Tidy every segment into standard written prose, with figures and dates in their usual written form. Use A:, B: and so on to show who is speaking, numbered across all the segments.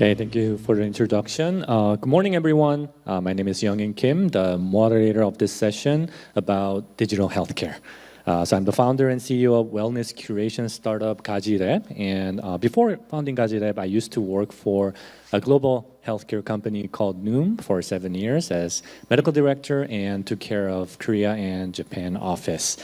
A: Okay, thank you for the introduction. Good morning, everyone. My name is Youngin Kim, the moderator of this session about digital healthcare. So I'm the founder and CEO of wellness curation startup Gajirep. And before founding Gajirep, I used to work for a global healthcare company called Noom for 7 years as medical director and took care of Korea and Japan office.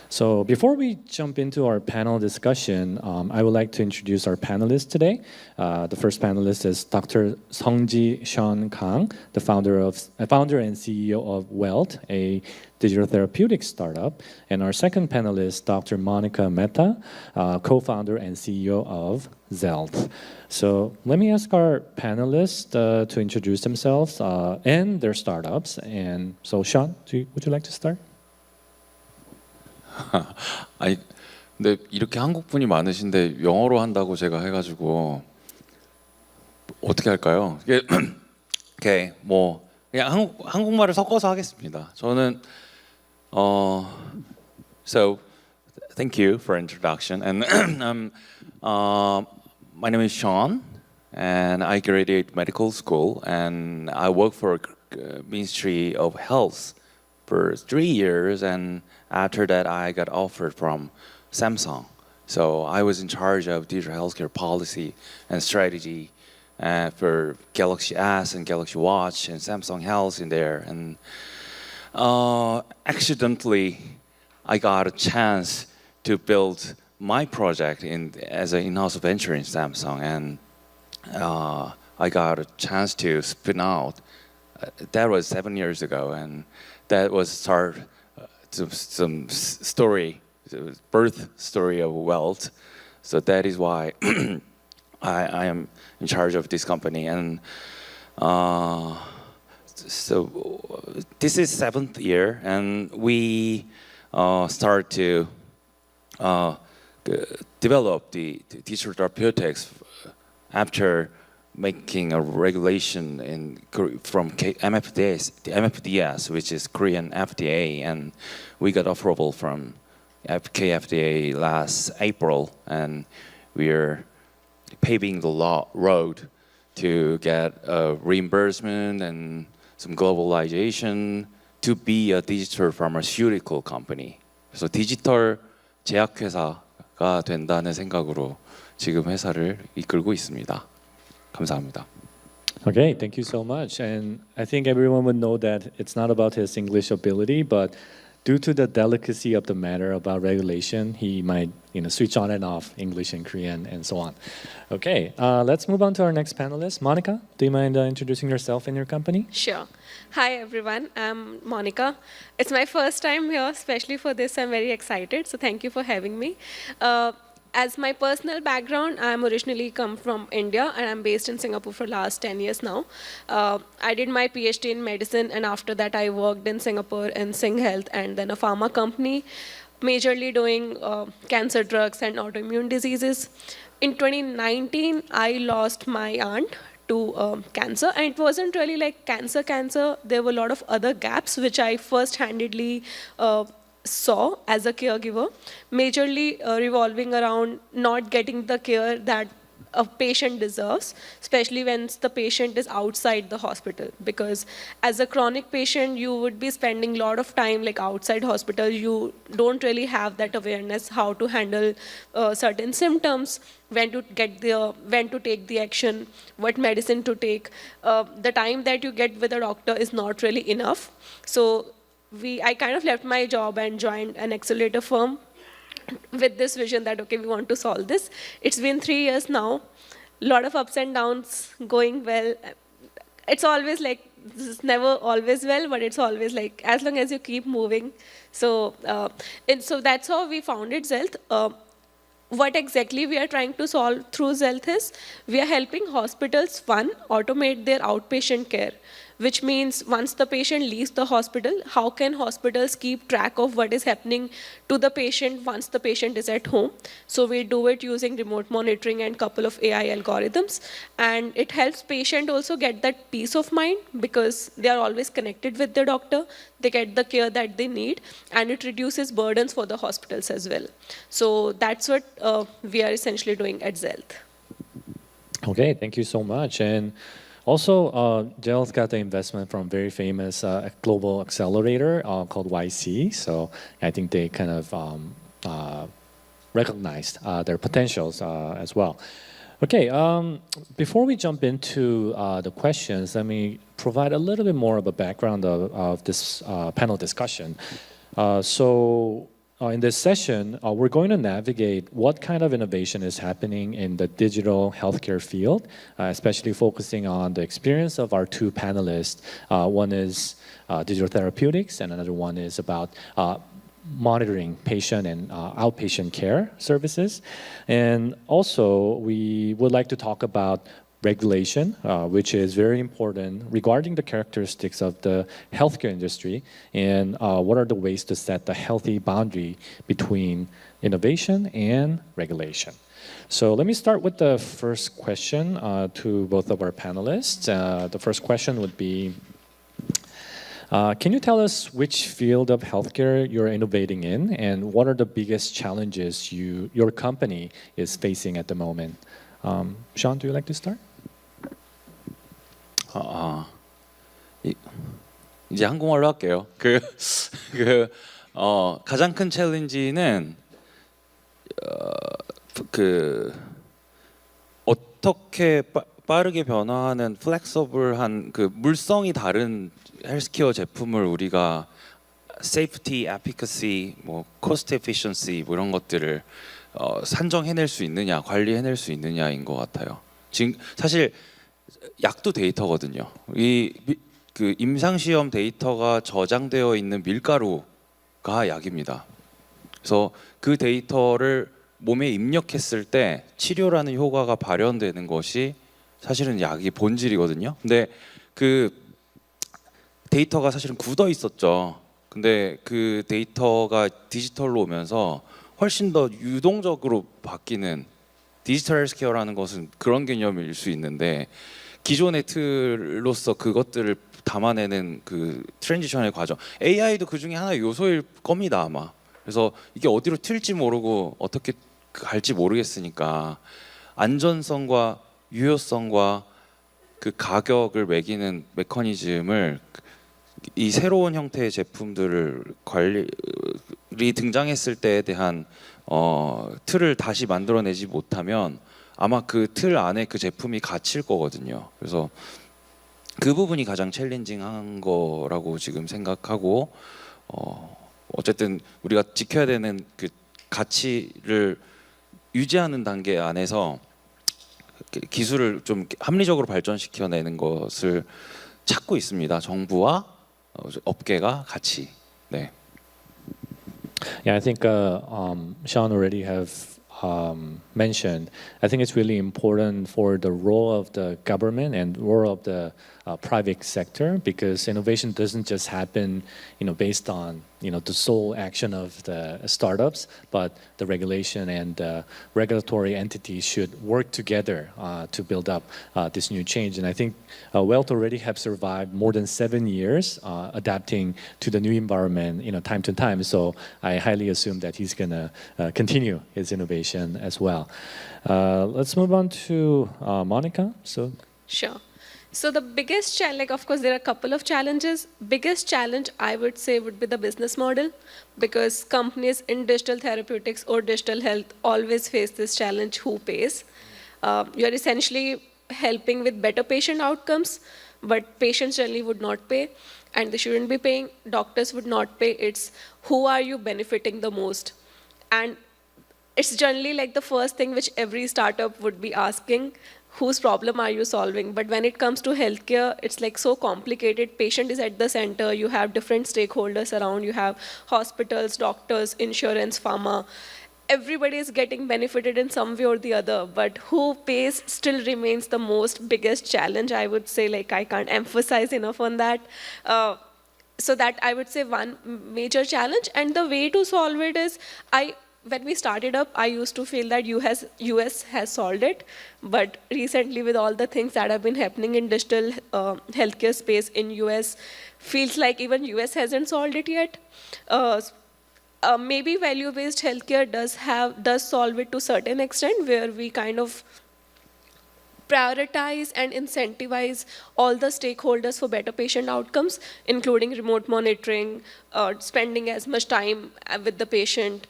A: So before we jump into our panel discussion, I would like to introduce our panelists today. The first panelist is Dr. Seongji Sean Kang, the founder and CEO of Welt, a digital therapeutics startup. And our second panelist, Dr. Monica Mehta, co-founder and CEO of Zelt. So let me ask our panelists to introduce themselves and their startups. And so Sean, would you like to start?
B: 아니, 근데 이렇게 한국 분이 많으신데 영어로 한다고 제가 해가지고 어떻게 할까요? 이게 오케이, 뭐 그냥 한국말을 섞어서 하겠습니다. 저는 So thank you for introduction, and my name is Sean, and I graduated medical school, and I work for Ministry of Health for 3 years, and after that I got offered from Samsung. So I was in charge of digital healthcare policy and strategy for Galaxy S and Galaxy Watch and Samsung Health in there. And accidentally, I got a chance to build my project as an in-house venture in Samsung, and I got a chance to spin out. That was 7 years ago, and that was start some story, birth story of Welt. So that is why I am in charge of this company, and so this is 7th year, and we start to develop the digital therapeutics after making a regulation from MFDS, which is Korean FDA, and we got approval from KFDA last April, and we're paving the road to get reimbursement and some globalization to be a digital pharmaceutical company. 그래서 디지털 제약회사가 된다는 생각으로 지금 회사를 이끌고 있습니다. 감사합니다.
A: Okay, thank you so much. And I think everyone would know that it's not about his English ability, but due to the delicacy of the matter about regulation, he might switch on and off English and Korean and so on. Okay, let's move on to our next panelist. Monica, do you mind introducing yourself and your company?
C: Sure. Hi, everyone. I'm Monica. It's my first time here, especially for this. I'm very excited, so thank you for having me. As my personal background, I'm originally come from India, and I'm based in Singapore for last 10 years now. I did my PhD in medicine, and after that I worked in Singapore in Sing Health and then a pharma company, majorly doing cancer drugs and autoimmune diseases. In 2019, I lost my aunt to cancer, and it wasn't really like cancer. There were a lot of other gaps which I first-handedly saw as a caregiver, majorly revolving around not getting the care that a patient deserves, especially when the patient is outside the hospital. Because as a chronic patient, you would be spending a lot of time like outside hospital. You don't really have that awareness how to handle certain symptoms, when to take the action, what medicine to take. The time that you get with a doctor is not really enough. So I kind of left my job and joined an accelerator firm with this vision that, okay, we want to solve this. It's been 3 years now, a lot of ups and downs, going well. It's always like, this is never always well, but it's always like, as long as you keep moving. So, so that's how we founded Zelt. What exactly we are trying to solve through Zelt is, we are helping hospitals, one, automate their outpatient care, which means once the patient leaves the hospital, how can hospitals keep track of what is happening to the patient once the patient is at home? So we do it using remote monitoring and couple of AI algorithms. And it helps patient also get that peace of mind because they are always connected with the doctor. They get the care that they need, and it reduces burdens for the hospitals as well. So that's what we are essentially doing at Zelt.
A: Okay, thank you so much. And also, Dell's got the investment from very famous global accelerator called YC. So I think they kind of recognized their potentials as well. Okay, before we jump into the questions, let me provide a little bit more of a background of this panel discussion. In this session, we're going to navigate what kind of innovation is happening in the digital healthcare field, especially focusing on the experience of our two panelists. One is digital therapeutics, and another one is about monitoring patient and outpatient care services. And also, we would like to talk about regulation, which is very important regarding the characteristics of the healthcare industry and what are the ways to set the healthy boundary between innovation and regulation. So let me start with the first question to both of our panelists. The first question would be, can you tell us which field of healthcare you're innovating in and what are the biggest challenges your company is facing at the moment? Sean, do you like to start?
B: 이제 한국말로 할게요. 가장 큰 챌린지는 어떻게 빠르게 변화하는 플렉서블한 물성이 다른 헬스케어 제품을 우리가 세이프티, 에피커시, 코스트 에피션시 이런 것들을 산정해낼 수 있느냐, 관리해낼 수 있느냐인 것 같아요. 지금 사실 약도 데이터거든요. 임상시험 데이터가 저장되어 있는 밀가루가 약입니다. 그래서 그 데이터를 몸에 입력했을 때 치료라는 효과가 발현되는 것이 사실은 약이 본질이거든요. 근데 그 데이터가 사실은 굳어 있었죠. 근데 그 데이터가 디지털로 오면서 훨씬 더 유동적으로 바뀌는 디지털 헬스케어라는 것은 그런 개념일 수 있는데 기존의 틀로서 그것들을 담아내는 그 트랜지션의 과정, AI도 그 중에 하나의 요소일 겁니다 아마. 그래서 이게 어디로 튈지 모르고 어떻게 갈지 모르겠으니까 안전성과 유효성과 그 가격을 매기는 메커니즘을 이 새로운 형태의 제품들을 관리 등장했을 때에 대한 틀을 다시 만들어내지 못하면 아마 그 틀 안에 그 제품이 갇힐 거거든요. 그래서 그 부분이 가장 챌린징한 거라고 지금 생각하고 어쨌든 우리가 지켜야 되는 그 가치를 유지하는 단계 안에서 기술을 좀 합리적으로 발전시켜내는 것을 찾고 있습니다. 정부와 업계가 같이. 네.
A: Yeah, I think Sean already have mentioned. I think it's really important for the role of the government and role of the private sector because innovation doesn't just happen, based on the sole action of the startups, but the regulation and the regulatory entities should work together to build up this new change. And I think Welt already have survived more than 7 years adapting to the new environment, time to time. So I highly assume that he's gonna continue his innovation as well. Let's move on to Monica.
C: Sure. So the biggest challenge, of course, there are a couple of challenges. Biggest challenge, I would say, would be the business model, because companies in digital therapeutics or digital health always face this challenge: who pays? You're essentially helping with better patient outcomes, but patients generally would not pay, and they shouldn't be paying. Doctors would not pay. It's who are you benefiting the most, and it's generally like the first thing which every startup would be asking. Whose problem are you solving? But when it comes to healthcare, it's like so complicated. Patient is at the center. You have different stakeholders around. You have hospitals, doctors, insurance, pharma. Everybody is getting benefited in some way or the other. But who pays still remains the most biggest challenge, I would say. Like, I can't emphasize enough on that. So that, I would say, one major challenge. And the way to solve it is, when we started up, I used to feel that US has solved it, but recently with all the things that have been happening in digital healthcare space in US, feels like even US hasn't solved it yet. Maybe value-based healthcare does solve it to a certain extent, where we kind of prioritize and incentivize all the stakeholders for better patient outcomes, including remote monitoring, spending as much time with the patient,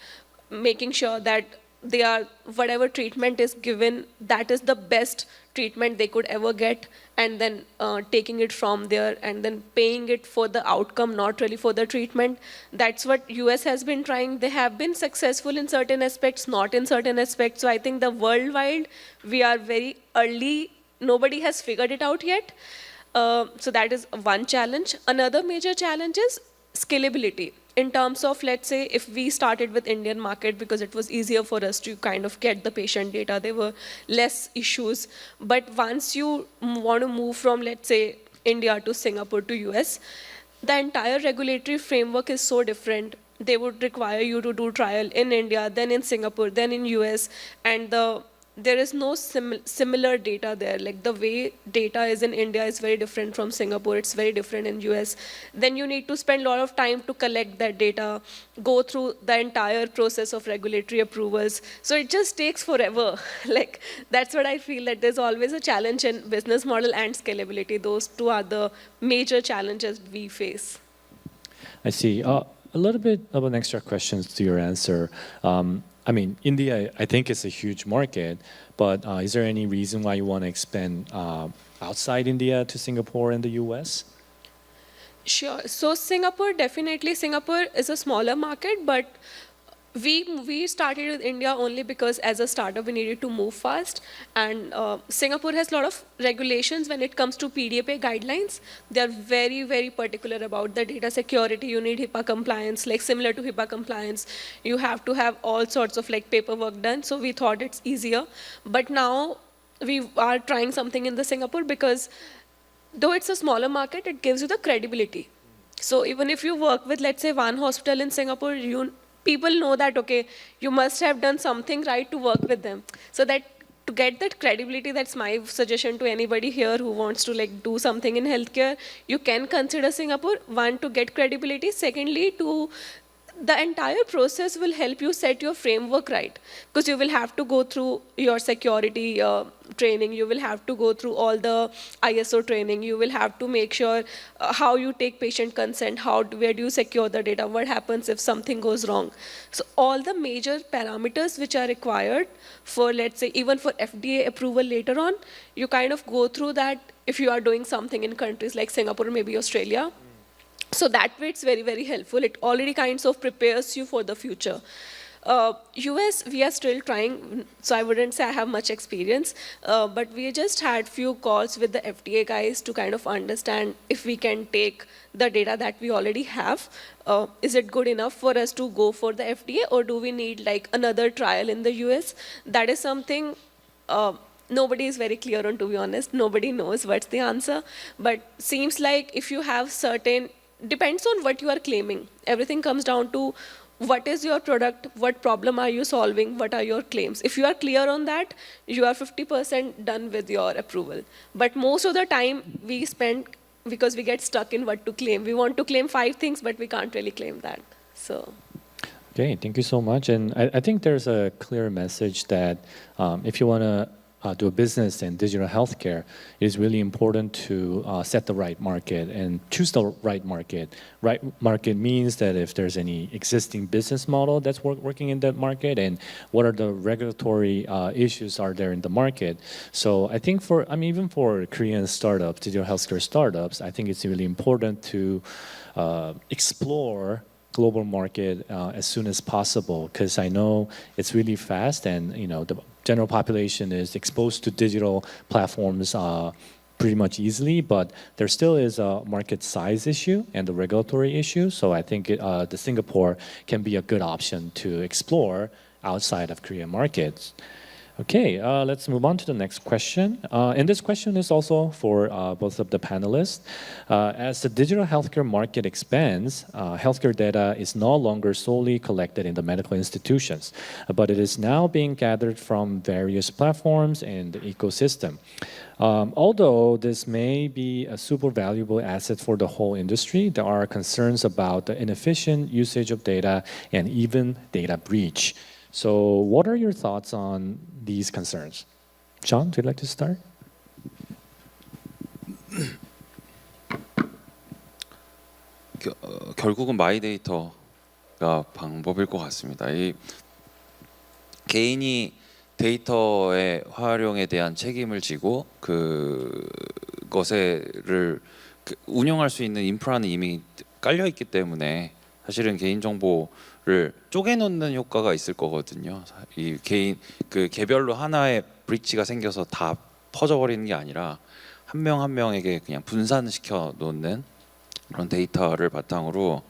C: making sure that they are whatever treatment is given, that is the best treatment they could ever get, and then taking it from there and then paying it for the outcome, not really for the treatment. That's what US has been trying. They have been successful in certain aspects, not in certain aspects. So I think the worldwide, we are very early. Nobody has figured it out yet. So that is one challenge. Another major challenge is scalability. In terms of, let's say, if we started with Indian market because it was easier for us to kind of get the patient data, there were less issues. But once you want to move from, let's say, India to Singapore to US, the entire regulatory framework is so different. They would require you to do trial in India, then in Singapore, then in US, and there is no similar data there. Like the way data is in India is very different from Singapore, it's very different in US. Then you need to spend a lot of time to collect that data, go through the entire process of regulatory approvals. So it just takes forever. Like that's what I feel, that there's always a challenge in business model and scalability. Those two are the major challenges we face.
A: I see. A little bit of an extra question to your answer. I mean, India, I think it's a huge market, but is there any reason why you want to expand outside India to Singapore and the US?
C: Sure. So Singapore is a smaller market, but we started with India only because as a startup we needed to move fast, and Singapore has a lot of regulations when it comes to PDPA guidelines. They are very, very particular about the data security. You need HIPAA compliance, like similar to HIPAA compliance. You have to have all sorts of like paperwork done. So we thought it's easier, but now we are trying something in the Singapore because though it's a smaller market, it gives you the credibility. So even if you work with, let's say, one hospital in Singapore, people know that, okay, you must have done something right to work with them. So that to get that credibility, that's my suggestion to anybody here who wants to like do something in healthcare. You can consider Singapore, one, to get credibility. Secondly, the entire process will help you set your framework right, because you will have to go through your security training, you will have to go through all the ISO training, you will have to make sure how you take patient consent, where do you secure the data, what happens if something goes wrong. So all the major parameters which are required for, let's say, even for FDA approval later on, you kind of go through that if you are doing something in countries like Singapore, maybe Australia. So that way it's very, very helpful. It already kind of prepares you for the future. US, we are still trying, so I wouldn't say I have much experience, but we just had few calls with the FDA guys to kind of understand if we can take the data that we already have. Is it good enough for us to go for the FDA, or do we need like another trial in the US? That is something nobody is very clear on, to be honest. Nobody knows what's the answer, but seems like if you have certain, depends on what you are claiming. Everything comes down to what is your product, what problem are you solving, what are your claims. If you are clear on that, you are 50% done with your approval. But most of the time we spend, because we get stuck in what to claim. We want to claim 5 things, but we can't really claim that. So.
A: Okay, thank you so much. And I think there's a clear message that if you want to do a business in digital healthcare, it is really important to set the right market and choose the right market. Right market means that if there's any existing business model that's working in that market, and what are the regulatory issues are there in the market. So I think even for Korean startups, digital healthcare startups, I think it's really important to explore global market as soon as possible, because I know it's really fast, and the general population is exposed to digital platforms pretty much easily, but there still is a market size issue and the regulatory issue. So I think the Singapore can be a good option to explore outside of Korean markets. Okay, let's move on to the next question. And this question is also for both of the panelists. As the digital healthcare market expands, healthcare data is no longer solely collected in the medical institutions, but it is now being gathered from various platforms and the ecosystem. Although this may be a super valuable asset for the whole industry, there are concerns about the inefficient usage of data and even data breach. So what are your thoughts on these concerns? John, would you like to start?
B: 결국은 마이데이터가 방법일 것 같습니다. 이 개인이 데이터의 활용에 대한 책임을 지고 그것을 운영할 수 있는 인프라는 이미 깔려 있기 때문에 사실은 개인 정보를 쪼개놓는 효과가 있을 거거든요. 이 개별로 하나의 브리치가 생겨서 다 퍼져버리는 게 아니라 한 명 한 명에게 그냥 분산시켜 놓는 그런 데이터를 바탕으로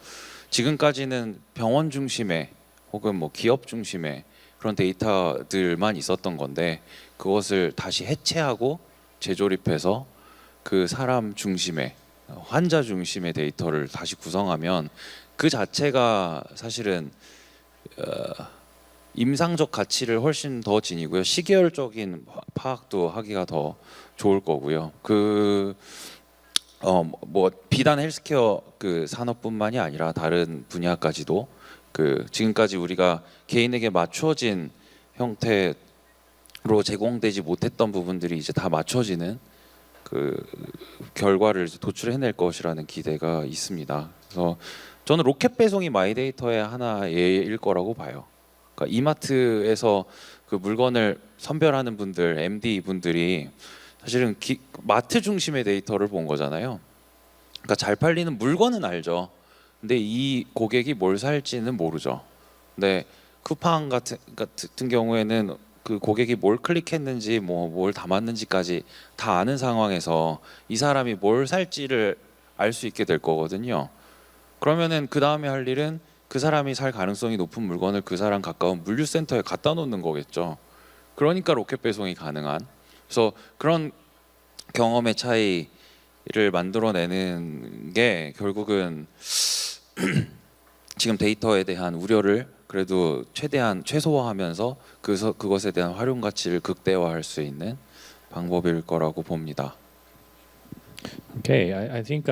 B: 지금까지는 병원 중심의 혹은 뭐 기업 중심의 그런 데이터들만 있었던 건데 그것을 다시 해체하고 재조립해서 그 사람 중심의 환자 중심의 데이터를 다시 구성하면 그 자체가 사실은 임상적 가치를 훨씬 더 지니고요. 시계열적인 파악도 하기가 더 좋을 거고요. 뭐 비단 헬스케어 그 산업뿐만이 아니라 다른 분야까지도 지금까지 우리가 개인에게 맞춰진 형태로 제공되지 못했던 부분들이 이제 다 맞춰지는 결과를 이제 도출해낼 것이라는 기대가 있습니다. 그래서 저는 로켓 배송이 마이데이터의 하나일 거라고 봐요. 그러니까 이마트에서 그 물건을 선별하는 분들, MD 분들이 사실은 마트 중심의 데이터를 본 거잖아요. 그러니까 잘 팔리는 물건은 알죠. 근데 이 고객이 뭘 살지는 모르죠. 근데 쿠팡 같은 경우에는 그 고객이 뭘 클릭했는지 뭘 담았는지까지 다 아는 상황에서 이 사람이 뭘 살지를 알 수 있게 될 거거든요. 그러면은 그 다음에 할 일은 그 사람이 살 가능성이 높은 물건을 그 사람 가까운 물류센터에 갖다 놓는 거겠죠. 그러니까 로켓 배송이 가능한. 그래서 그런 경험의 차이를 만들어내는 게 결국은 지금 데이터에 대한 우려를 그래도 최대한 최소화하면서 그것에 대한 활용 가치를 극대화할 수 있는 방법일 거라고 봅니다.
A: Okay, I think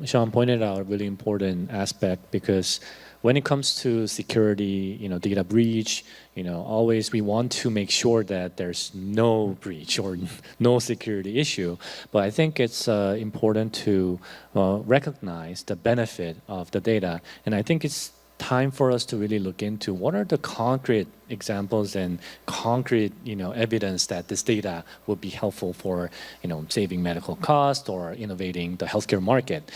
A: Sean pointed out a really important aspect because when it comes to security, data breach, always we want to make sure that there's no breach or no security issue. But I think it's important to recognize the benefit of the data, and I think it's time for us to really look into what are the concrete examples and concrete evidence that this data would be helpful for saving medical costs or innovating the healthcare market.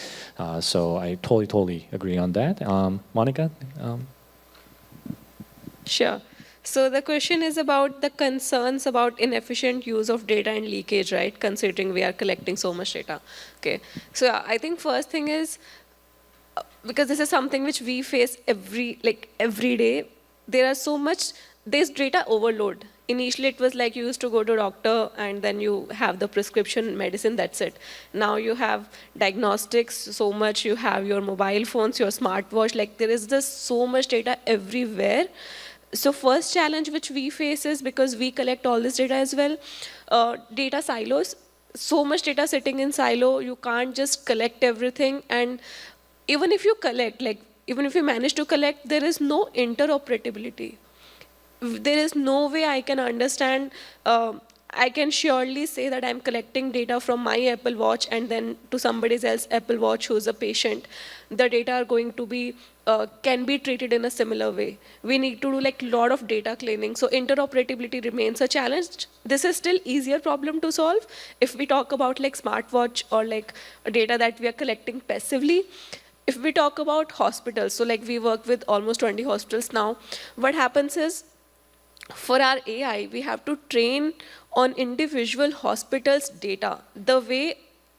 A: So I totally agree on that. Monica?
C: Sure. So the question is about the concerns about inefficient use of data and leakage, right? Considering we are collecting so much data. Okay. So I think first thing is, because this is something which we face every day, there's data overload. Initially it was like you used to go to a doctor and then you have the prescription medicine, that's it. Now you have diagnostics so much, you have your mobile phones, your smartwatch, like there is just so much data everywhere. So first challenge which we face is, because we collect all this data as well, data silos. So much data sitting in silo, you can't just collect everything, and even if you collect, even if you manage to collect, there is no interoperability. There is no way I can understand, I can surely say that I'm collecting data from my Apple Watch and then to somebody else's Apple Watch who's a patient. The data are going to be, can be treated in a similar way. We need to do lot of data cleaning. So interoperability remains a challenge. This is still easier problem to solve. If we talk about smartwatch or data that we are collecting passively, if we talk about hospitals, so we work with almost 20 hospitals now, what happens is, for our AI, we have to train on individual hospitals' data. The way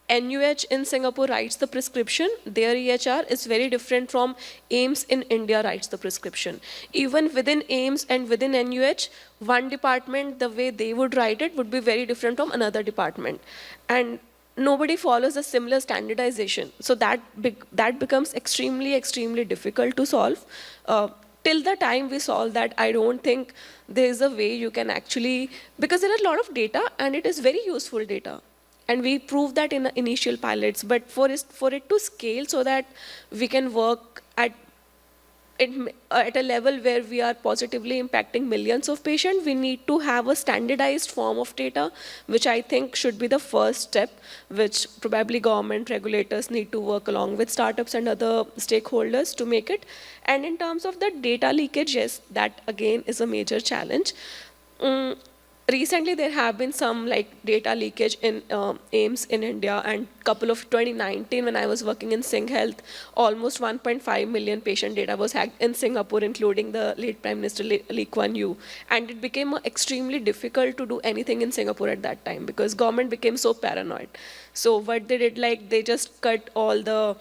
C: NUH in Singapore writes the prescription, their EHR is very different from AIMS in India writes the prescription. Even within AIMS and within NUH, one department, the way they would write it would be very different from another department. And nobody follows a similar standardization. So that becomes extremely difficult to solve. Till the time we solve that, I don't think there is a way you can actually, because there are a lot of data and it is very useful data. And we proved that in initial pilots, but for it to scale so that we can work at at a level where we are positively impacting millions of patients, we need to have a standardized form of data, which I think should be the first step, which probably government regulators need to work along with startups and other stakeholders to make it. And in terms of the data leakage, yes, that again is a major challenge. Recently, there have been some data leakage in AIMS in India, and couple of 2019 when I was working in Singh Health, almost 1.5 million patient data was hacked in Singapore, including the late Prime Minister Lee Kuan Yew, and it became extremely difficult to do anything in Singapore at that time because government became so paranoid. So what they did, they just cut all the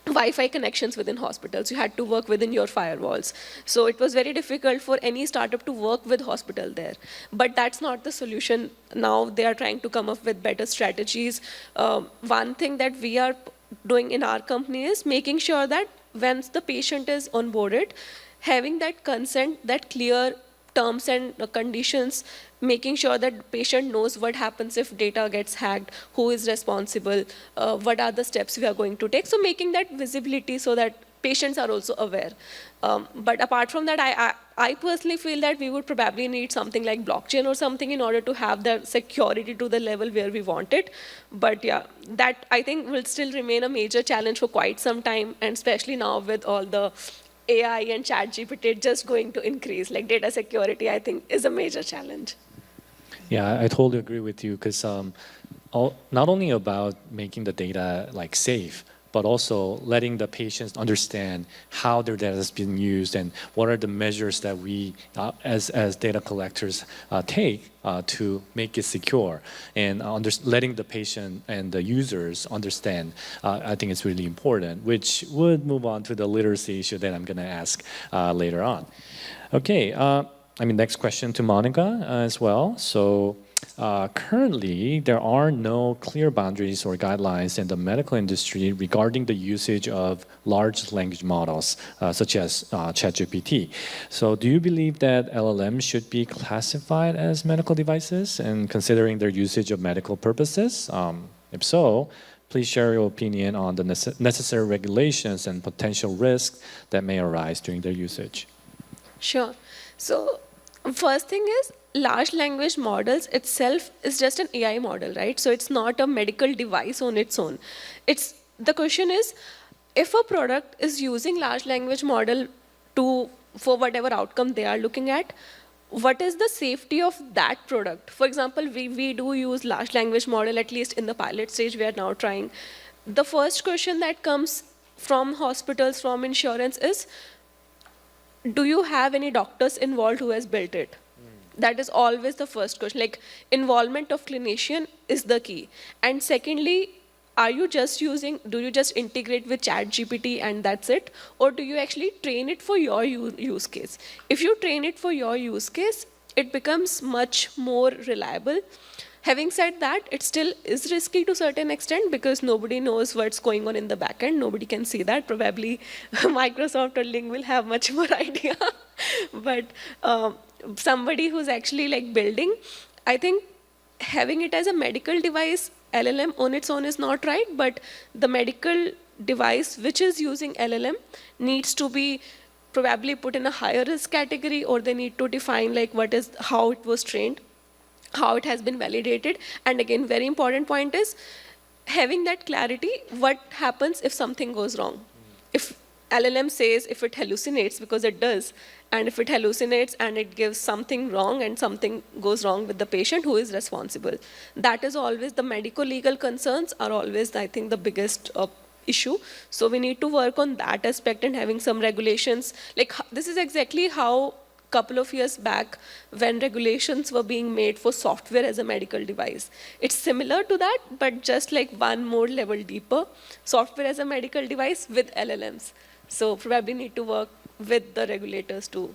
C: Wi-Fi connections within hospitals. You had to work within your firewalls. So it was very difficult for any startup to work with hospital there. But that's not the solution. Now they are trying to come up with better strategies. One thing that we are doing in our company is making sure that once the patient is onboarded, having that consent, that clear terms and conditions, making sure that the patient knows what happens if data gets hacked, who is responsible, what are the steps we are going to take. So making that visibility so that patients are also aware. But apart from that, I personally feel that we would probably need something like blockchain or something in order to have the security to the level where we want it. But yeah, that I think will still remain a major challenge for quite some time, and especially now with all the AI and ChatGPT just going to increase. Data security, I think, is a major challenge.
A: Yeah, I totally agree with you because not only about making the data safe, but also letting the patients understand how their data has been used and what are the measures that we, as data collectors, take to make it secure. And letting the patient and the users understand, I think it's really important, which would move on to the literacy issue that I'm going to ask later on. Okay, next question to Monica as well. So currently, there are no clear boundaries or guidelines in the medical industry regarding the usage of large language models, such as ChatGPT. So do you believe that LLMs should be classified as medical devices and considering their usage of medical purposes? If so, please share your opinion on the necessary regulations and potential risks that may arise during their usage.
C: Sure. So first thing is, large language models itself is just an AI model, right? So it's not a medical device on its own. The question is, if a product is using large language model for whatever outcome they are looking at, what is the safety of that product? For example, we do use large language model, at least in the pilot stage we are now trying. The first question that comes from hospitals, from insurance is, do you have any doctors involved who has built it? That is always the first question. Involvement of clinician is the key. And secondly, do you just integrate with ChatGPT and that's it? Or do you actually train it for your use case? If you train it for your use case, it becomes much more reliable. Having said that, it still is risky to a certain extent because nobody knows what's going on in the back end. Nobody can see that. Probably Microsoft or Ling will have much more idea. But somebody who's actually building, I think having it as a medical device, LLM on its own is not right, but the medical device which is using LLM needs to be probably put in a higher risk category, or they need to define how it was trained, how it has been validated. And again, very important point is having that clarity, what happens if something goes wrong. If LLM says if it hallucinates, because it does, and if it hallucinates and it gives something wrong and something goes wrong with the patient, who is responsible? That is always the medico-legal concerns are always, I think, the biggest issue. So we need to work on that aspect and having some regulations. This is exactly how couple of years back when regulations were being made for software as a medical device. It's similar to that, but just one more level deeper. Software as a medical device with LLMs. So probably need to work with the regulators too.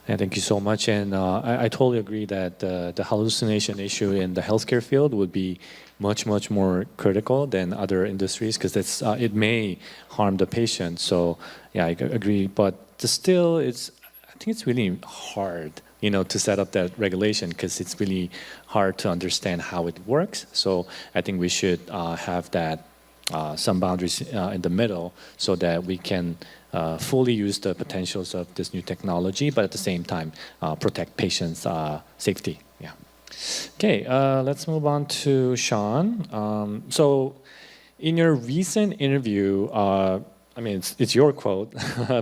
A: Yeah, thank you so much. And I totally agree that the hallucination issue in the healthcare field would be much, much more critical than other industries because it may harm the patient. So yeah, I agree. But still, I think it's really hard, to set up that regulation because it's really hard to understand how it works. So I think we should have that some boundaries in the middle so that we can fully use the potentials of this new technology, but at the same time protect patients' safety. Yeah. Okay, let's move on to Sean. So, in your recent interview, I mean, it's your quote,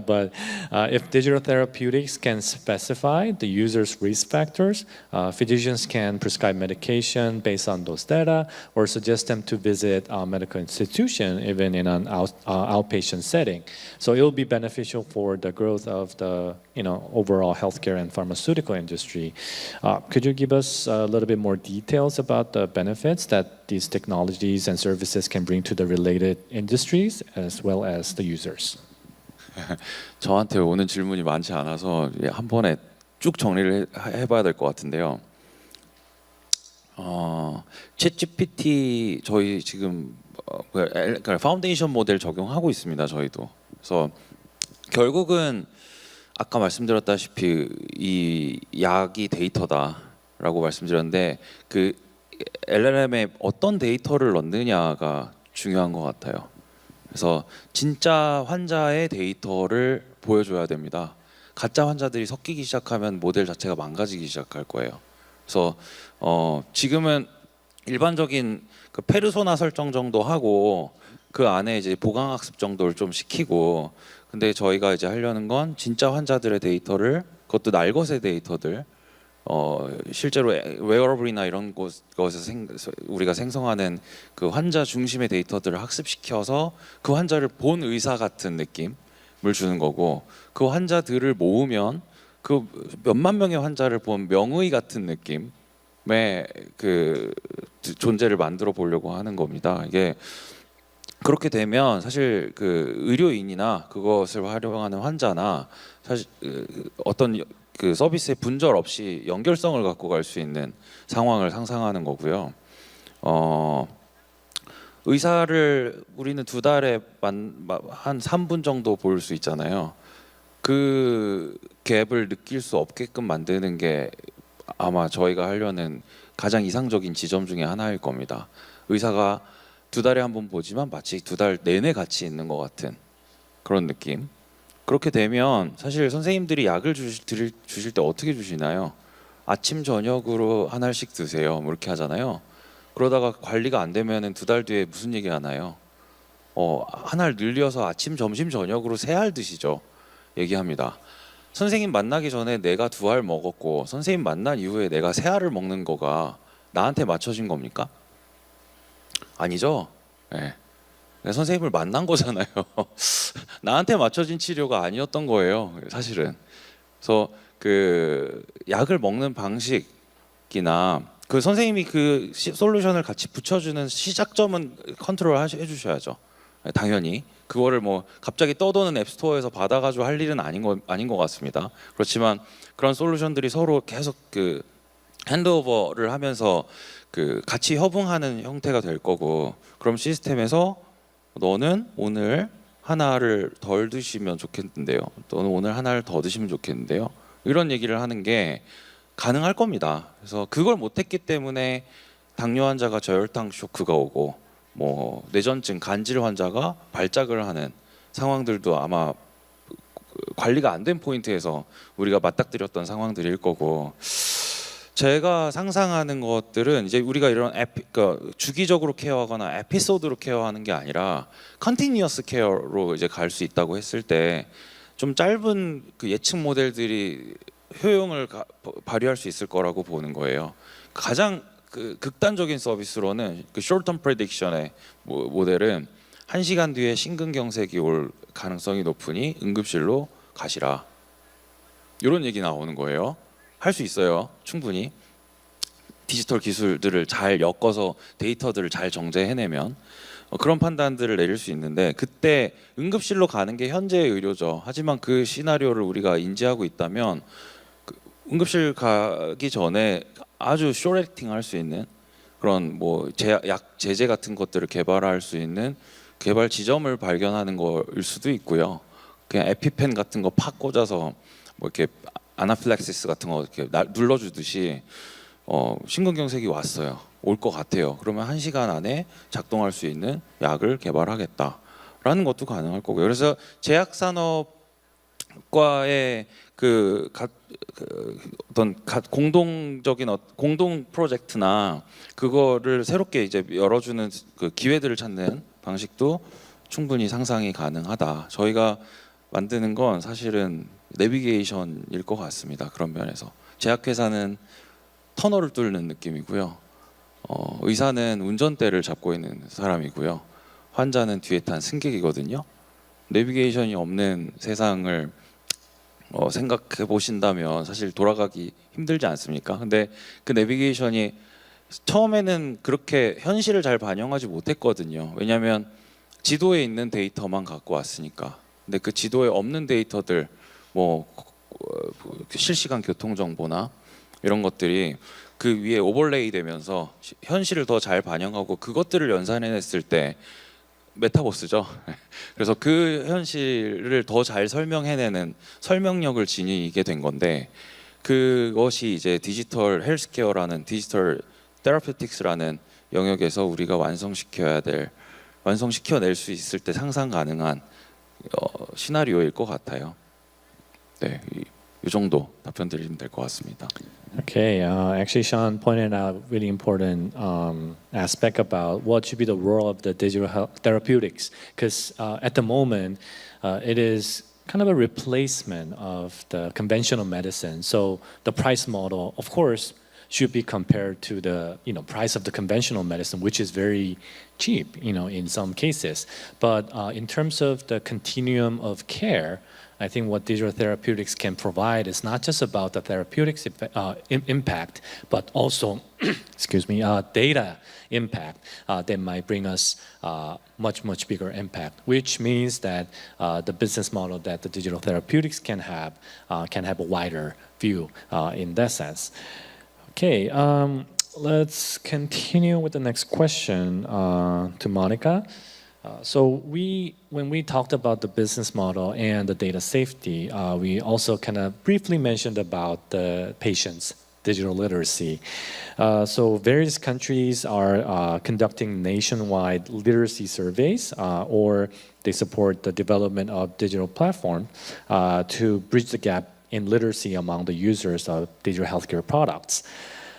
A: but if digital therapeutics can specify the user's risk factors, physicians can prescribe medication based on those data or suggest them to visit a medical institution, even in an outpatient setting. So it will be beneficial for the growth of the overall healthcare and pharmaceutical industry. Could you give us a little bit more details about the benefits that these technologies and services can bring to the related industries as well as the users?
B: 저한테 오는 질문이 많지 않아서 한 번에 쭉 정리를 해봐야 될 것 같은데요. 챗GPT 저희 지금 파운데이션 모델 적용하고 있습니다. 저희도. 그래서 결국은 아까 말씀드렸다시피 이 약이 데이터다라고 말씀드렸는데 그 LLM에 어떤 데이터를 넣느냐가 중요한 것 같아요. 그래서 진짜 환자의 데이터를 보여줘야 됩니다. 가짜 환자들이 섞이기 시작하면 모델 자체가 망가지기 시작할 거예요. 그래서 지금은 일반적인 그 페르소나 설정 정도 하고 그 안에 이제 보강학습 정도를 좀 시키고, 근데 저희가 이제 하려는 건 진짜 환자들의 데이터를, 그것도 날것의 데이터들, 실제로 웨어러블이나 이런 곳에서 우리가 생성하는 그 환자 중심의 데이터들을 학습시켜서 그 환자를 본 의사 같은 느낌을 주는 거고, 그 환자들을 모으면 그 몇만 명의 환자를 본 명의 같은 느낌의 그 존재를 만들어 보려고 하는 겁니다. 이게 그렇게 되면 사실 그 의료인이나 그것을 활용하는 환자나 사실 어떤 그 서비스의 분절 없이 연결성을 갖고 갈 수 있는 상황을 상상하는 거고요. 의사를 우리는 두 달에 한 3분 정도 볼 수 있잖아요. 그 갭을 느낄 수 없게끔 만드는 게 아마 저희가 하려는 가장 이상적인 지점 중에 하나일 겁니다. 의사가 두 달에 한 번 보지만 마치 두 달 내내 같이 있는 것 같은 그런 느낌. 그렇게 되면 사실 선생님들이 약을 주실 때 어떻게 주시나요? 아침 저녁으로 한 알씩 드세요. 뭐 이렇게 하잖아요. 그러다가 관리가 안 되면은 두 달 뒤에 무슨 얘기 하나요? 한 알 늘려서 아침 점심 저녁으로 세 알 드시죠. 얘기합니다. 선생님 만나기 전에 내가 두 알 먹었고 선생님 만난 이후에 내가 세 알을 먹는 거가 나한테 맞춰진 겁니까? 아니죠. 네. 선생님을 만난 거잖아요. 나한테 맞춰진 치료가 아니었던 거예요, 사실은. 그래서 그 약을 먹는 방식이나 그 선생님이 그 솔루션을 같이 붙여주는 시작점은 컨트롤 해주셔야죠. 당연히 그거를 뭐 갑자기 떠도는 앱스토어에서 받아가지고 할 일은 아닌 것 같습니다. 그렇지만 그런 솔루션들이 서로 계속 그 핸드오버를 하면서 그 같이 협응하는 형태가 될 거고, 그럼 시스템에서 너는 오늘 하나를 덜 드시면 좋겠는데요. 너는 오늘 하나를 더 드시면 좋겠는데요. 이런 얘기를 하는 게 가능할 겁니다. 그래서 그걸 못했기 때문에 당뇨 환자가 저혈당 쇼크가 오고, 뭐 뇌전증 간질 환자가 발작을 하는 상황들도 아마 관리가 안 된 포인트에서 우리가 맞닥뜨렸던 상황들일 거고, 제가 상상하는 것들은 이제 우리가 이런 그러니까 주기적으로 케어하거나 에피소드로 케어하는 게 아니라 컨티니어스 케어로 이제 갈 수 있다고 했을 때 좀 짧은 그 예측 모델들이 효용을 발휘할 수 있을 거라고 보는 거예요. 가장 그 극단적인 서비스로는 그 short-term prediction의 모델은 1시간 뒤에 심근경색이 올 가능성이 높으니 응급실로 가시라. 이런 얘기 나오는 거예요. 할 수 있어요. 충분히. 디지털 기술들을 잘 엮어서 데이터들을 잘 정제해내면 그런 판단들을 내릴 수 있는데, 그때 응급실로 가는 게 현재의 의료죠. 하지만 그 시나리오를 우리가 인지하고 있다면 응급실 가기 전에 아주 쇼렉팅 할 수 있는 그런 뭐 약 제제 같은 것들을 개발할 수 있는 개발 지점을 발견하는 거일 수도 있고요. 그냥 에피펜 같은 거 팍 꽂아서 뭐 이렇게 아나필락시스 같은 거 이렇게 눌러주듯이 심근경색이 왔어요. 올 것 같아요. 그러면 1시간 안에 작동할 수 있는 약을 개발하겠다. 라는 것도 가능할 거고요. 그래서 제약산업과의 공동적인 공동 프로젝트나 그거를 새롭게 이제 열어주는 그 기회들을 찾는 방식도 충분히 상상이 가능하다. 저희가 만드는 건 사실은 내비게이션일 것 같습니다. 그런 면에서 제약회사는 터널을 뚫는 느낌이고요. 의사는 운전대를 잡고 있는 사람이고요. 환자는 뒤에 탄 승객이거든요. 내비게이션이 없는 세상을 생각해 보신다면 사실 돌아가기 힘들지 않습니까? 근데 그 내비게이션이 처음에는 그렇게 현실을 잘 반영하지 못했거든요. 왜냐하면 지도에 있는 데이터만 갖고 왔으니까. 근데 그 지도에 없는 데이터들, 실시간 교통 정보나 이런 것들이 그 위에 오버레이 되면서 현실을 더 잘 반영하고 그것들을 연산해냈을 때 메타버스죠. 그래서 그 현실을 더 잘 설명해내는 설명력을 지니게 된 건데 그것이 이제 디지털 헬스케어라는 디지털 테라피틱스라는 영역에서 우리가 완성시켜낼 수 있을 때 상상 가능한 시나리오일 것 같아요. 네, 이 정도 답변 드리면 될 것 같습니다.
A: Okay, actually, Sean pointed out really important aspect about what should be the role of the digital health therapeutics, because at the moment, it is kind of a replacement of the conventional medicine. So the price model, of course, should be compared to the price of the conventional medicine, which is very cheap, in some cases. But in terms of the continuum of care, I think what digital therapeutics can provide is not just about the therapeutics impact, but also, data impact that might bring us much bigger impact. Which means that the business model that the digital therapeutics can have a wider view in that sense. Okay, let's continue with the next question to Monica. So when we talked about the business model and the data safety, we also kind of briefly mentioned about the patients' digital literacy. So various countries are conducting nationwide literacy surveys, or they support the development of digital platform to bridge the gap in literacy among the users of digital healthcare products.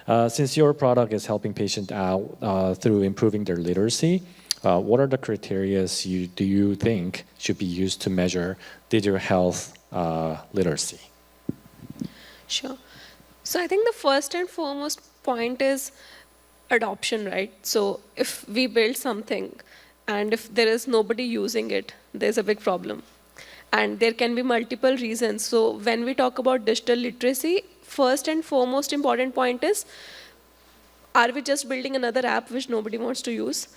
A: Since your product is helping patients out through improving their literacy, what are the criteria do you think should be used to measure digital health literacy?
C: Sure. So I think the first and foremost point is adoption, right? So if we build something and if there is nobody using it, there's a big problem. And there can be multiple reasons. So when we talk about digital literacy, first and foremost important point is, are we just building another app which nobody wants to use?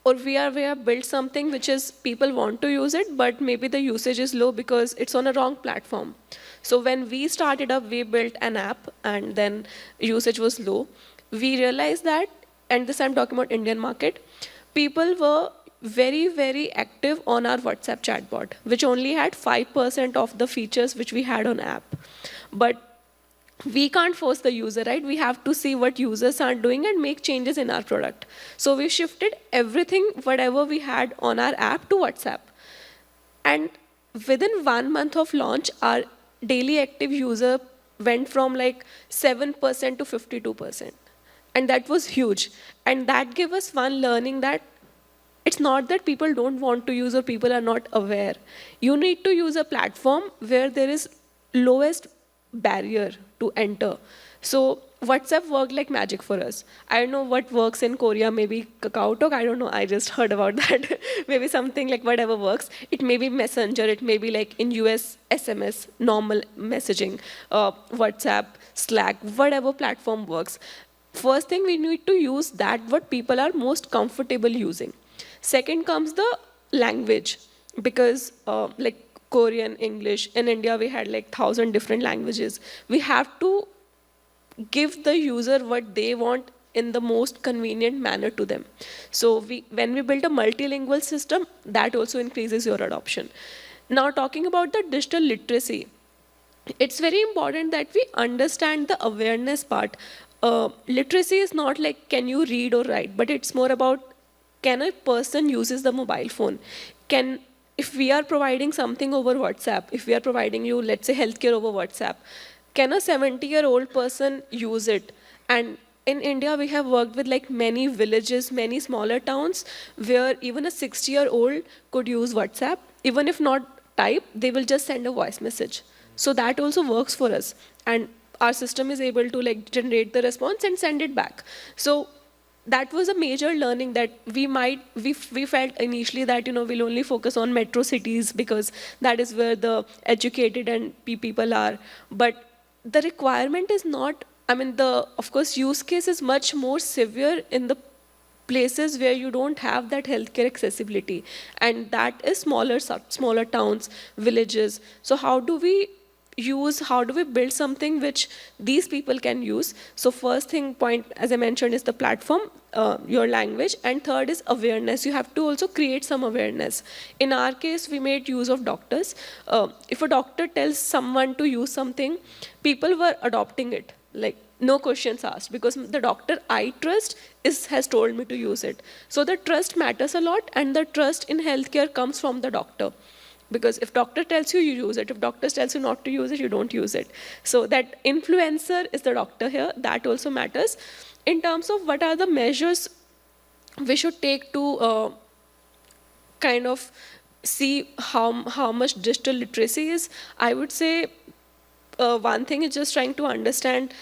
C: Or we have built something which is people want to use it, but maybe the usage is low because it's on a wrong platform. So when we started up, we built an app and then usage was low. We realized that, and this I'm talking about Indian market, people were very active on our WhatsApp chatbot, which only had 5% of the features which we had on app. But we can't force the user, right? We have to see what users are doing and make changes in our product. So we shifted everything, whatever we had on our app, to WhatsApp. And within 1 month of launch, our daily active user went from like 7% to 52%. And that was huge. And that gave us one learning that it's not that people don't want to use or people are not aware. You need to use a platform where there is lowest barrier to enter. So WhatsApp worked like magic for us. I don't know what works in Korea, maybe KakaoTalk, I don't know, I just heard about that. Maybe something like whatever works. It may be Messenger, it may be like in US, SMS, normal messaging, WhatsApp, Slack, whatever platform works. First thing, we need to use that what people are most comfortable using. Second comes the language, because like Korean, English, in India we had like 1,000 different languages. We have to give the user what they want in the most convenient manner to them. So when we build a multilingual system, that also increases your adoption. Now talking about the digital literacy, it's very important that we understand the awareness part. Literacy is not like can you read or write, but it's more about can a person uses the mobile phone? If we are providing something over WhatsApp, if we are providing you, let's say, healthcare over WhatsApp, can a 70-year-old person use it? And in India, we have worked with like many villages, many smaller towns, where even a 60-year-old could use WhatsApp. Even if not type, they will just send a voice message. So that also works for us. And our system is able to like generate the response and send it back. So that was a major learning that we felt initially that we'll only focus on metro cities because that is where the educated and people are. But the requirement is not, the of course use case is much more severe in the places where you don't have that healthcare accessibility, and that is smaller towns, villages. So how do we build something which these people can use? So first thing point, as I mentioned, is the platform, your language, and third is awareness. You have to also create some awareness. In our case, we made use of doctors. If a doctor tells someone to use something, people were adopting it, like no questions asked, because the doctor I trust has told me to use it. So the trust matters a lot, and the trust in healthcare comes from the doctor. Because if doctor tells you, you use it. If doctor tells you not to use it, you don't use it. So that influencer is the doctor here. That also matters. In terms of what are the measures we should take to kind of see how much digital literacy is, I would say one thing is just trying to understand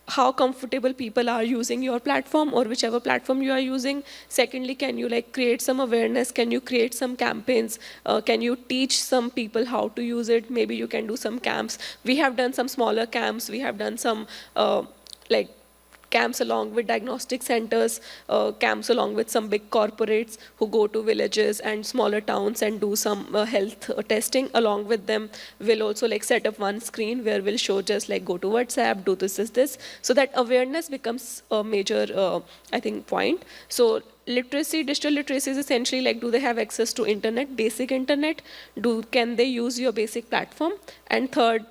C: how comfortable people are using your platform or whichever platform you are using. Secondly, can you like create some awareness? Can you create some campaigns? Can you teach some people how to use it? Maybe you can do some camps. We have done some smaller camps. We have done some like camps along with diagnostic centers, camps along with some big corporates who go to villages and smaller towns and do some health testing. Along with them, we'll also like set up one screen where we'll show just like go to WhatsApp, do this. So that awareness becomes a major, I think, point. So literacy, digital literacy is essentially like, do they have access to internet, basic internet? Can they use your basic platform? And third,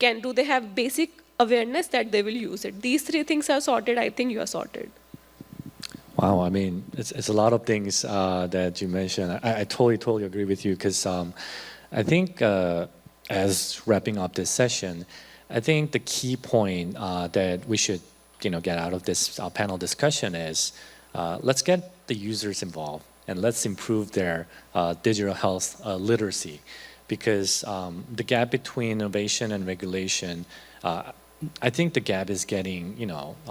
C: do they have basic awareness that they will use it? These three things are sorted, I think you are sorted.
A: Wow, I mean, it's a lot of things that you mentioned. I totally agree with you, because I think as wrapping up this session, I think the key point that we should get out of this panel discussion is let's get the users involved and let's improve their digital health literacy, because the gap between innovation and regulation, I think the gap is getting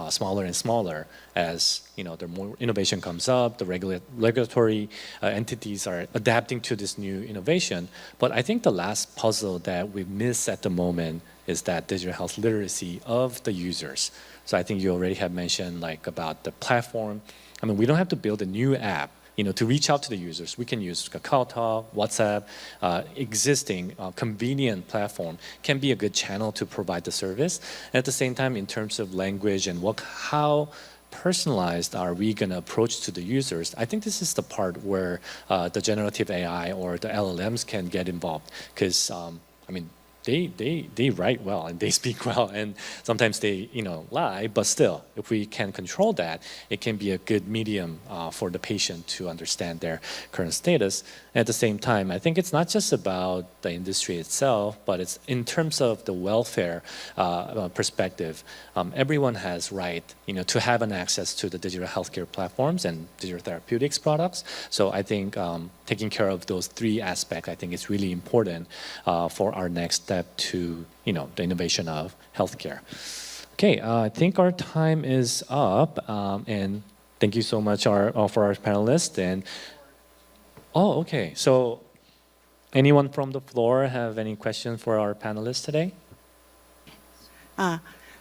A: smaller and smaller as the more innovation comes up, the regulatory entities are adapting to this new innovation. But I think the last puzzle that we miss at the moment is that digital health literacy of the users. So I think you already have mentioned like about the platform. I mean, we don't have to build a new app to reach out to the users. We can use KakaoTalk, WhatsApp, existing convenient platform can be a good channel to provide the service. And at the same time, in terms of language and how personalized are we going to approach to the users, I think this is the part where the generative AI or the LLMs can get involved, because they write well and they speak well, and sometimes they lie, but still, if we can control that, it can be a good medium for the patient to understand their current status. And at the same time, I think it's not just about the industry itself, but it's in terms of the welfare perspective. Everyone has right to have an access to the digital healthcare platforms and digital therapeutics products. So I think taking care of those three aspects, I think is really important for our next step to the innovation of healthcare. Okay, I think our time is up, and thank you so much for our panelists. And okay, so anyone from the floor have any questions for our panelists today?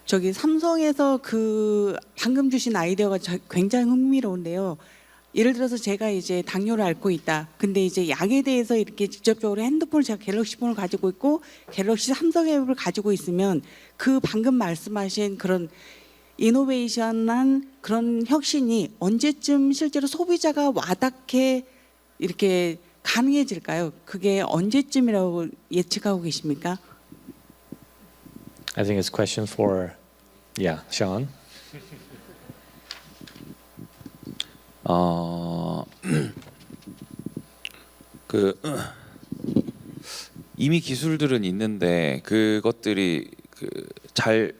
D: 저기 삼성에서 그 방금 주신 아이디어가 굉장히 흥미로운데요. 예를 들어서 제가 이제 당뇨를 앓고 있다. 근데 이제 약에 대해서 이렇게 직접적으로 핸드폰을 제가 갤럭시폰을 가지고 있고 갤럭시 삼성 앱을 가지고 있으면 그 방금 말씀하신 그런 이노베이션한 그런 혁신이 언제쯤 실제로 소비자가 와닿게 이렇게 가능해질까요? 그게 언제쯤이라고 예측하고 계십니까?
A: I think it's a question for, Sean.
B: 그 이미 기술들은 있는데 그것들이 잘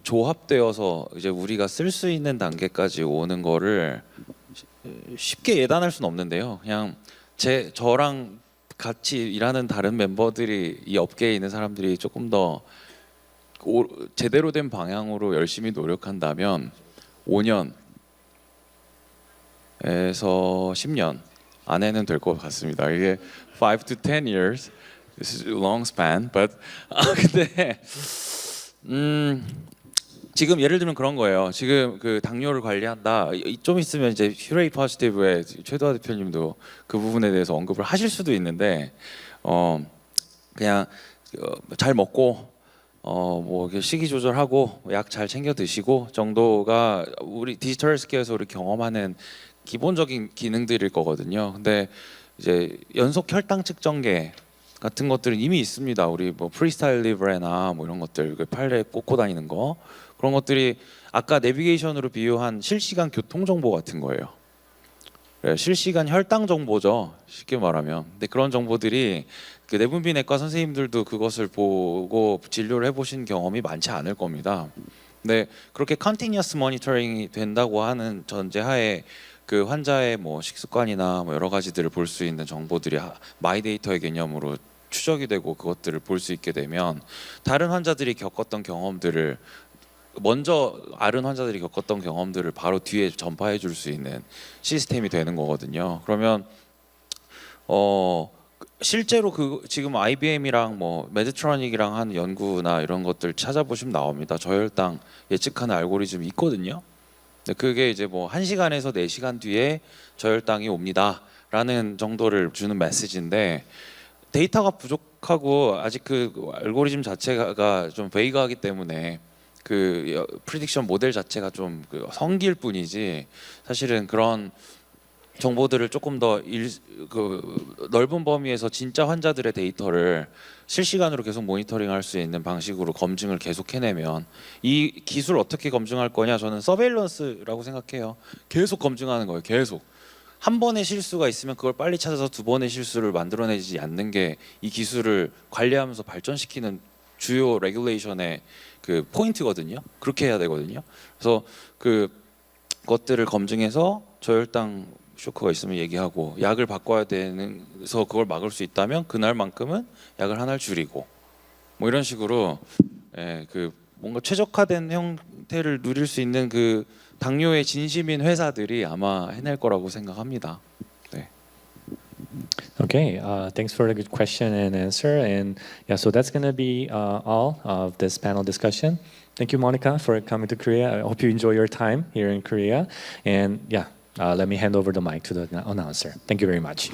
B: 조합되어서 이제 우리가 쓸 수 있는 단계까지 오는 거를 쉽게 예단할 수는 없는데요. 그냥 저랑 같이 일하는 다른 멤버들이 이 업계에 있는 사람들이 조금 더 제대로 된 방향으로 열심히 노력한다면 5년에서 10년 안에는 될 것 같습니다. 이게 5 to 10 years, this is a long span, but 근데 지금 예를 들면 그런 거예요. 지금 그 당뇨를 관리한다. 좀 있으면 이제 퓨레이 포지티브의 최도하 대표님도 그 부분에 대해서 언급을 하실 수도 있는데 그냥 잘 먹고 뭐 식이 조절하고 약 잘 챙겨 드시고 정도가 우리 디지털 헬스케어에서 우리 경험하는 기본적인 기능들일 거거든요. 근데 이제 연속 혈당 측정계 같은 것들은 이미 있습니다. 우리 뭐 프리스타일 리브레나 뭐 이런 것들 팔에 꽂고 다니는 거 그런 것들이 아까 내비게이션으로 비유한 실시간 교통 정보 같은 거예요. 실시간 혈당 정보죠. 쉽게 말하면. 근데 그런 정보들이 그 내분비내과 선생님들도 그것을 보고 진료를 해보신 경험이 많지 않을 겁니다. 근데 그렇게 컨티뉴어스 모니터링이 된다고 하는 전제하에 그 환자의 뭐 식습관이나 뭐 여러 가지들을 볼 수 있는 정보들이 마이데이터의 개념으로 추적이 되고 그것들을 볼 수 있게 되면 다른 환자들이 겪었던 경험들을 먼저 다른 환자들이 겪었던 경험들을 바로 뒤에 전파해 줄 수 있는 시스템이 되는 거거든요. 그러면 실제로 지금 IBM이랑 뭐 메드트로닉이랑 한 연구나 이런 것들 찾아보시면 나옵니다. 저혈당 예측하는 알고리즘이 있거든요. 그게 이제 뭐 1시간에서 4시간 뒤에 저혈당이 옵니다라는 정도를 주는 메시지인데 데이터가 부족하고 아직 그 알고리즘 자체가 좀 베이그하기 때문에 그 프리딕션 모델 자체가 좀 성기일 뿐이지 사실은 그런 정보들을 조금 더 넓은 범위에서 진짜 환자들의 데이터를 실시간으로 계속 모니터링할 수 있는 방식으로 검증을 계속 해내면 이 기술 어떻게 검증할 거냐 저는 서베일런스라고 생각해요. 계속 검증하는 거예요. 계속 한 번의 실수가 있으면 그걸 빨리 찾아서 두 번의 실수를 만들어내지 않는 게 이 기술을 관리하면서 발전시키는 주요 레귤레이션의 그 포인트거든요. 그렇게 해야 되거든요. 그래서 그것들을 검증해서 저혈당 쇼크가 있으면 얘기하고 약을 바꿔야 되는서 그걸 막을 수 있다면 그날만큼은 약을 하나를 줄이고 뭐 이런 식으로 그 뭔가 최적화된 형태를 누릴 수 있는 그 당뇨의 진심인 회사들이 아마 해낼 거라고 생각합니다. 네.
A: Okay, thanks for the good question and answer. And yeah, so that's gonna be all of this panel discussion. Thank you, Monica, for coming to Korea. I hope you enjoy your time here in Korea. And yeah, let me hand over the mic to the announcer. Thank you very much.